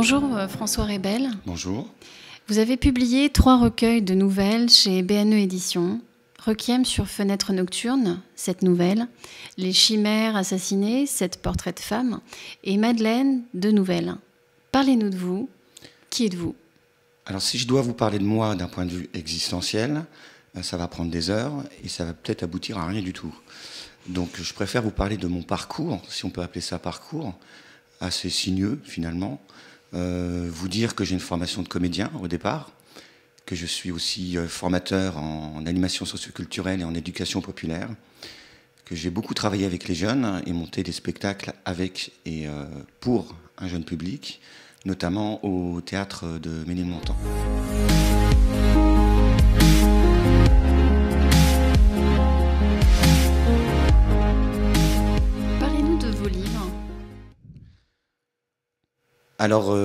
Bonjour François Rebel. Bonjour. Vous avez publié 3 recueils de nouvelles chez BNE Éditions. Requiem sur Fenêtre nocturne, 7 nouvelles. Les chimères assassinées, 7 portraits de femmes. Et Madeleine, 2 nouvelles. Parlez-nous de vous. Qui êtes-vous? Alors si je dois vous parler de moi d'un point de vue existentiel, ça va prendre des heures et ça va peut-être aboutir à rien du tout. Donc je préfère vous parler de mon parcours, si on peut appeler ça parcours, assez sinueux finalement. Vous dire que j'ai une formation de comédien au départ, que je suis aussi formateur en animation socioculturelle et en éducation populaire, que j'ai beaucoup travaillé avec les jeunes et monté des spectacles avec et pour un jeune public, notamment au théâtre de Ménilmontant. Parlez-nous de vos livres. Alors,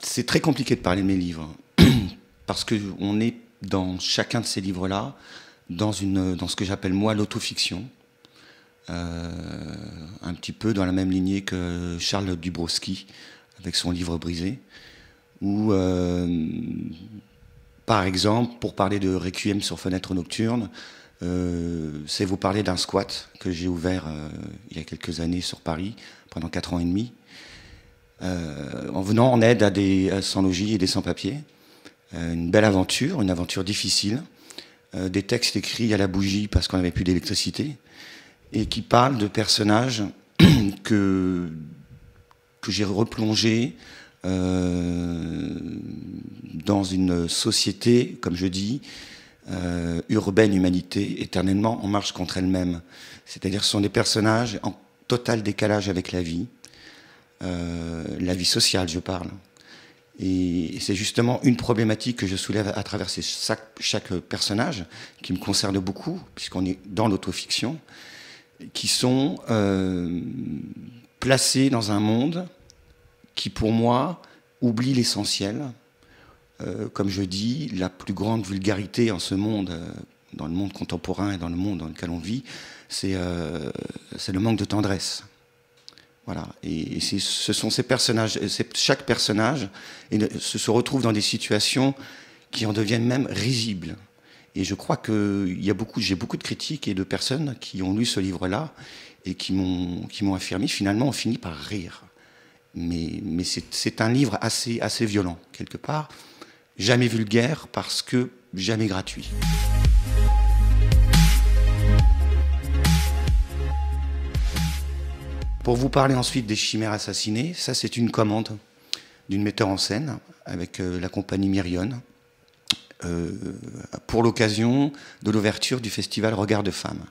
c'est très compliqué de parler de mes livres, parce qu'on est dans chacun de ces livres-là, dans ce que j'appelle moi l'autofiction, un petit peu dans la même lignée que Charles Dubrowski, avec son livre Brisé, ou par exemple, pour parler de Requiem sur Fenêtre nocturne, c'est vous parler d'un squat que j'ai ouvert il y a quelques années sur Paris, pendant 4 ans et demi, en venant en aide à des sans-logis et des sans-papiers. Une belle aventure, une aventure difficile, des textes écrits à la bougie parce qu'on n'avait plus d'électricité, et qui parlent de personnages que j'ai replongés dans une société, comme je dis, urbaine humanité, éternellement en marche contre elle-même. C'est-à-dire que ce sont des personnages en total décalage avec la vie sociale, je parle. Et c'est justement une problématique que je soulève à travers chaque personnage, qui me concerne beaucoup, puisqu'on est dans l'autofiction, qui sont placés dans un monde qui, pour moi, oublie l'essentiel. Comme je dis, la plus grande vulgarité en ce monde, dans le monde contemporain et dans le monde dans lequel on vit, c'est le manque de tendresse. Voilà. Et ce sont ces personnages, chaque personnage se retrouve dans des situations qui en deviennent même risibles. Et je crois que j'ai beaucoup de critiques et de personnes qui ont lu ce livre-là et qui m'ont affirmé, finalement, on finit par rire. Mais c'est un livre assez violent, quelque part. Jamais vulgaire, parce que jamais gratuit. Pour vous parler ensuite des chimères assassinées, ça c'est une commande d'une metteur en scène avec la compagnie Myrione pour l'occasion de l'ouverture du festival Regard de Femmes.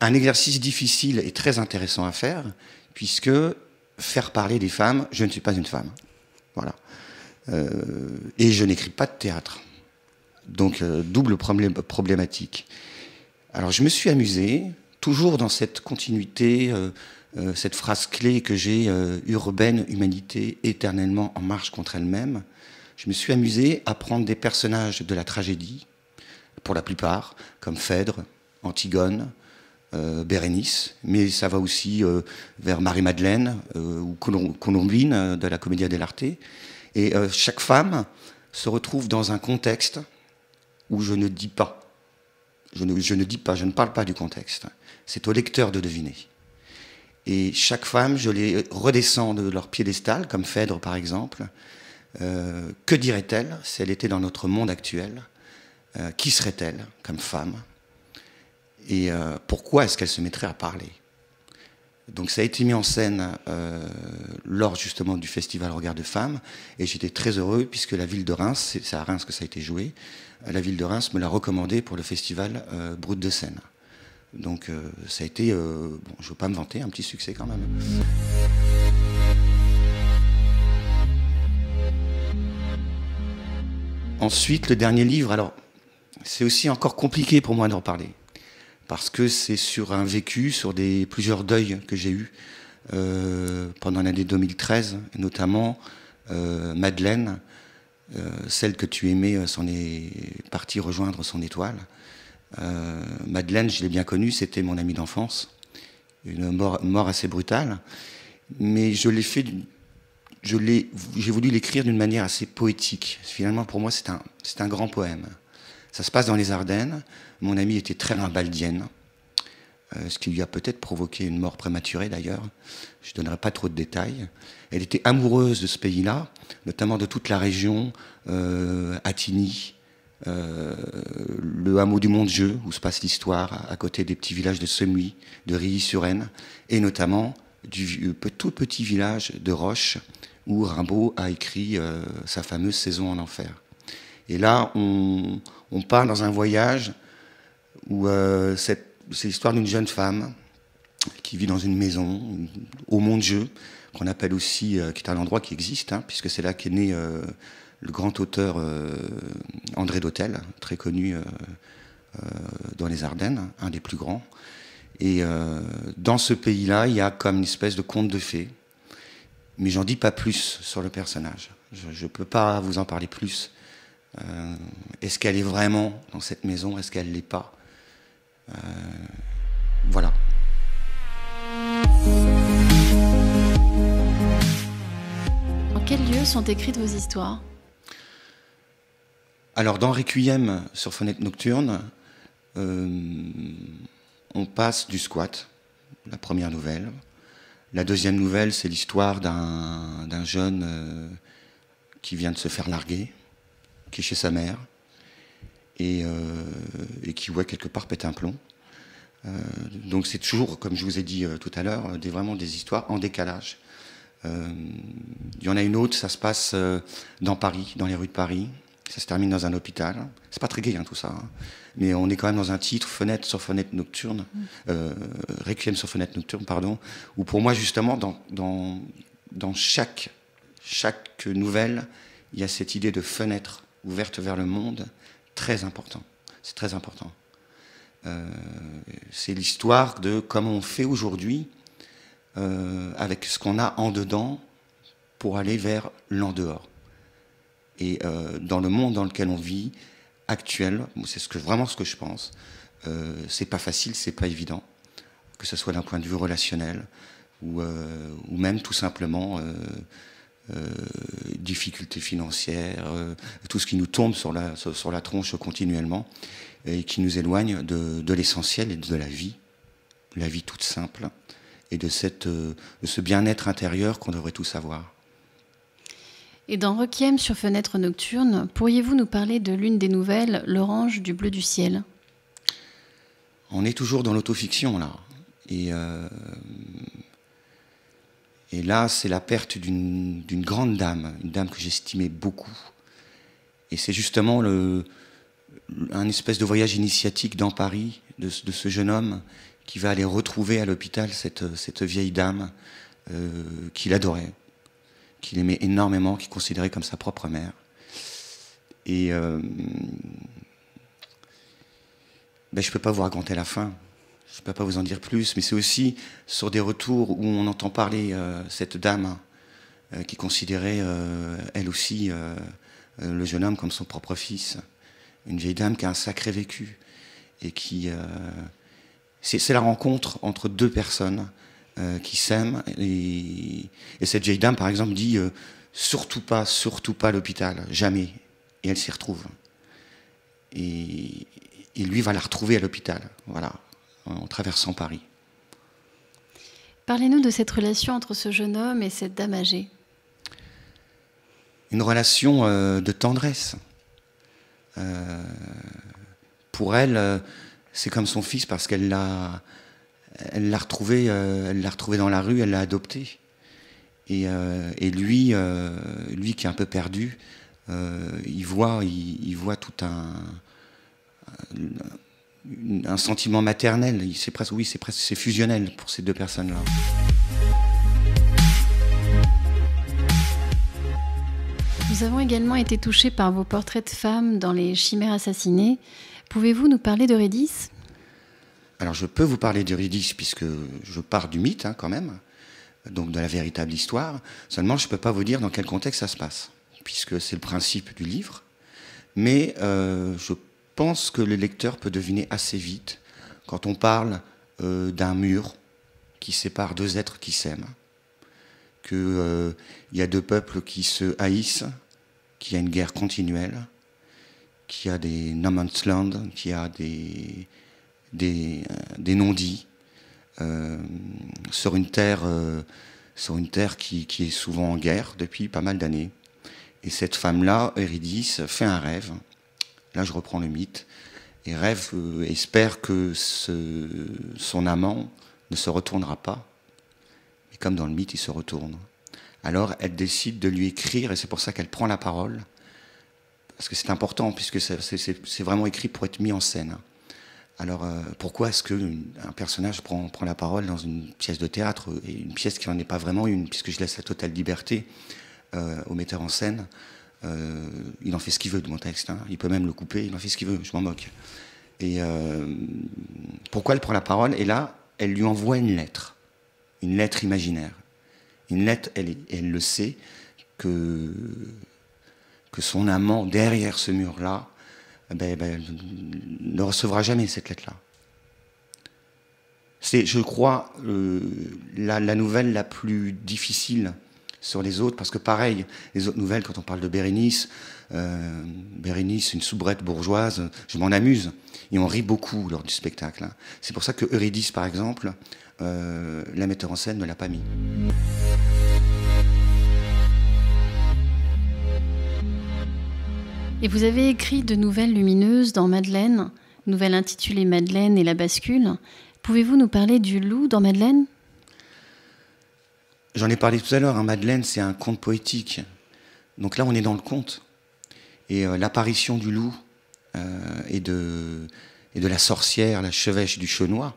Un exercice difficile et très intéressant à faire, puisque faire parler des femmes, je ne suis pas une femme. Voilà. Et je n'écris pas de théâtre. Donc double problématique. Alors je me suis amusé, toujours dans cette continuité, cette phrase clé que j'ai, urbaine, humanité, éternellement en marche contre elle-même. Je me suis amusé à prendre des personnages de la tragédie, pour la plupart, comme Phèdre, Antigone, Bérénice, mais ça va aussi vers Marie-Madeleine ou Colombine de la Commedia dell'arte. Et chaque femme se retrouve dans un contexte où je ne dis pas. Je ne parle pas du contexte. C'est au lecteur de deviner. Et chaque femme, je les redescends de leur piédestal, comme Phèdre par exemple. Que dirait-elle si elle était dans notre monde actuel? Qui serait-elle comme femme? Et pourquoi est-ce qu'elle se mettrait à parler? Donc ça a été mis en scène lors justement du festival Regard de Femmes, et j'étais très heureux puisque la ville de Reims, c'est à Reims que ça a été joué, la ville de Reims me l'a recommandé pour le festival Brut de Seine. Donc ça a été, bon, je ne veux pas me vanter, un petit succès quand même. Ensuite, le dernier livre, alors c'est aussi encore compliqué pour moi d'en parler, parce que c'est sur un vécu, sur plusieurs deuils que j'ai eus pendant l'année 2013, notamment Madeleine, celle que tu aimais, s'en est partie rejoindre son étoile. Madeleine, je l'ai bien connue, c'était mon amie d'enfance, une mort assez brutale, mais je l'ai fait j'ai voulu l'écrire d'une manière assez poétique. Finalement, pour moi, c'est un grand poème. Ça se passe dans les Ardennes. Mon amie était très rimbaldienne, ce qui lui a peut-être provoqué une mort prématurée d'ailleurs. Je ne donnerai pas trop de détails. Elle était amoureuse de ce pays-là, notamment de toute la région, Attigny, le hameau du Mont-de-Jeu, où se passe l'histoire, à côté des petits villages de Semuy, de Rilly-sur-Aisne, et notamment du tout petit village de Roche, où Rimbaud a écrit sa fameuse Saison en enfer. Et là, on part dans un voyage où c'est l'histoire d'une jeune femme qui vit dans une maison au Mont-de-Jeu, qu'on appelle aussi, qui est un endroit qui existe, hein, puisque c'est là qu'est né le grand auteur André d'Hôtel, très connu dans les Ardennes, un des plus grands. Et dans ce pays-là, il y a comme une espèce de conte de fées, mais j'en dis pas plus sur le personnage. Je ne peux pas vous en parler plus. Est-ce qu'elle est vraiment dans cette maison? Est-ce qu'elle ne l'est pas? Voilà. En quel lieu sont écrites vos histoires? Alors, dans Requiem sur Fenêtre Nocturne, on passe du squat, la première nouvelle. La deuxième nouvelle, c'est l'histoire d'un jeune qui vient de se faire larguer, qui est chez sa mère, et qui, ouais, quelque part, pète un plomb. Donc c'est toujours, comme je vous ai dit tout à l'heure, vraiment des histoires en décalage. Il y en a une autre, ça se passe dans Paris, dans les rues de Paris. Ça se termine dans un hôpital. C'est pas très gai, hein, tout ça. Hein. Mais on est quand même dans un titre, Fenêtre sur Fenêtre Nocturne, Requiem sur Fenêtre Nocturne, pardon, où pour moi, justement, dans chaque nouvelle, il y a cette idée de fenêtre ouverte vers le monde, très important. C'est très important. C'est l'histoire de comment on fait aujourd'hui avec ce qu'on a en dedans pour aller vers l'en dehors. Et dans le monde dans lequel on vit, actuel, c'est vraiment ce que je pense, c'est pas facile, c'est pas évident, que ce soit d'un point de vue relationnel ou même tout simplement difficultés financières, tout ce qui nous tombe sur la tronche continuellement et qui nous éloigne de l'essentiel et de la vie toute simple, et de ce bien-être intérieur qu'on devrait tous avoir. Et dans Requiem sur Fenêtre Nocturne, pourriez-vous nous parler de l'une des nouvelles, L'Orange du bleu du ciel? On est toujours dans l'autofiction, là. Et là, c'est la perte d'une grande dame, une dame que j'estimais beaucoup. Et c'est justement un espèce de voyage initiatique dans Paris, de ce jeune homme qui va aller retrouver à l'hôpital cette vieille dame qu'il adorait, qu'il aimait énormément, qu'il considérait comme sa propre mère. Et je ne peux pas vous raconter la fin, je ne peux pas vous en dire plus, mais c'est aussi sur des retours où on entend parler cette dame qui considérait elle aussi le jeune homme comme son propre fils. Une vieille dame qui a un sacré vécu et qui... c'est la rencontre entre deux personnes qui s'aiment, et cette vieille dame, par exemple, dit surtout pas l'hôpital, jamais. Et elle s'y retrouve. Et lui va la retrouver à l'hôpital, voilà, en traversant Paris. Parlez-nous de cette relation entre ce jeune homme et cette dame âgée. Une relation de tendresse. Pour elle, c'est comme son fils parce qu'elle l'a retrouvé dans la rue, elle l'a adopté. Et lui qui est un peu perdu, il voit tout un sentiment maternel. C'est fusionnel pour ces deux personnes-là. Nous avons également été touchés par vos portraits de femmes dans Les Chimères assassinées. Pouvez-vous nous parler d'Eurydice ? Alors je peux vous parler d'Eurydice puisque je pars du mythe quand même, donc de la véritable histoire. Seulement je ne peux pas vous dire dans quel contexte ça se passe, puisque c'est le principe du livre. Mais je pense que le lecteur peut deviner assez vite quand on parle d'un mur qui sépare deux êtres qui s'aiment. qu'il y a deux peuples qui se haïssent, qu'il y a une guerre continuelle, qu'il y a des no man's land, qu'il y a des non-dits sur une terre qui est souvent en guerre depuis pas mal d'années. Et cette femme-là, Eurydice, fait un rêve. Là, je reprends le mythe. Et rêve, espère que son amant ne se retournera pas. Mais comme dans le mythe, il se retourne. Alors, elle décide de lui écrire, et c'est pour ça qu'elle prend la parole. Parce que c'est important, puisque c'est vraiment écrit pour être mis en scène. Alors, pourquoi est-ce qu'un personnage prend la parole dans une pièce de théâtre, et une pièce qui n'en est pas vraiment une, puisque je laisse la totale liberté au metteur en scène. Il en fait ce qu'il veut de mon texte, hein. Il peut même le couper, il en fait ce qu'il veut, je m'en moque. Et pourquoi elle prend la parole? Et là, elle lui envoie une lettre imaginaire. Une lettre, elle le sait, que son amant, derrière ce mur-là, ne recevra jamais cette lettre-là. C'est, je crois, la nouvelle la plus difficile sur les autres, parce que pareil, les autres nouvelles, quand on parle de Bérénice, une soubrette bourgeoise, je m'en amuse, et on rit beaucoup lors du spectacle, hein. C'est pour ça que Eurydice, par exemple, la metteur en scène ne l'a pas mis. Et vous avez écrit de nouvelles lumineuses dans Madeleine, nouvelle intitulée Madeleine et la bascule. Pouvez-vous nous parler du loup dans Madeleine? J'en ai parlé tout à l'heure, hein. Madeleine, c'est un conte poétique. Donc là, on est dans le conte. Et l'apparition du loup et de la sorcière, la chevêche du Chaunois,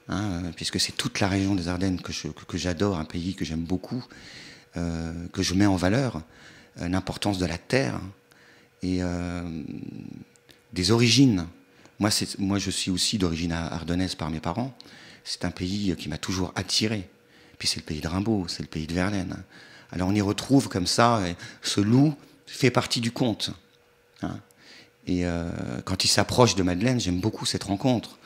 hein, puisque c'est toute la région des Ardennes que j'adore, un pays que j'aime beaucoup, que je mets en valeur, l'importance de la terre et des origines. Moi, je suis aussi d'origine ardennaise par mes parents. C'est un pays qui m'a toujours attiré. Puis c'est le pays de Rimbaud, c'est le pays de Verlaine. Alors on y retrouve comme ça, ce loup fait partie du conte, hein. Et quand il s'approche de Madeleine, j'aime beaucoup cette rencontre.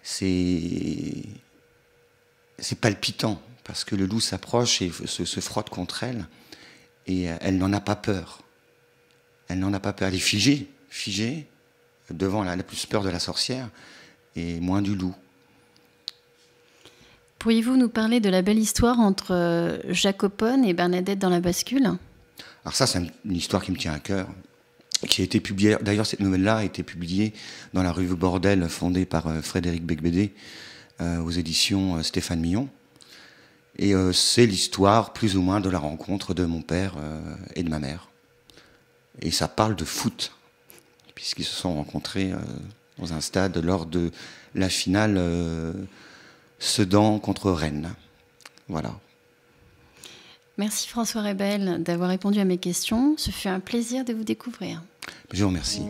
C'est palpitant, parce que le loup s'approche et se frotte contre elle, et elle n'en a pas peur. Elle n'en a pas peur, elle est figée, devant la plus peur de la sorcière, et moins du loup. Pourriez-vous nous parler de la belle histoire entre Jacopone et Bernadette dans la bascule? Alors ça, c'est une histoire qui me tient à cœur, qui a été publiée. D'ailleurs, cette nouvelle-là a été publiée dans la revue Bordel, fondée par Frédéric Becbédé, aux éditions Stéphane Millon. Et c'est l'histoire, plus ou moins, de la rencontre de mon père et de ma mère. Et ça parle de foot, puisqu'ils se sont rencontrés dans un stade lors de la finale Sedan contre Rennes. Voilà. Merci François Rebel d'avoir répondu à mes questions. Ce fut un plaisir de vous découvrir. Je vous remercie.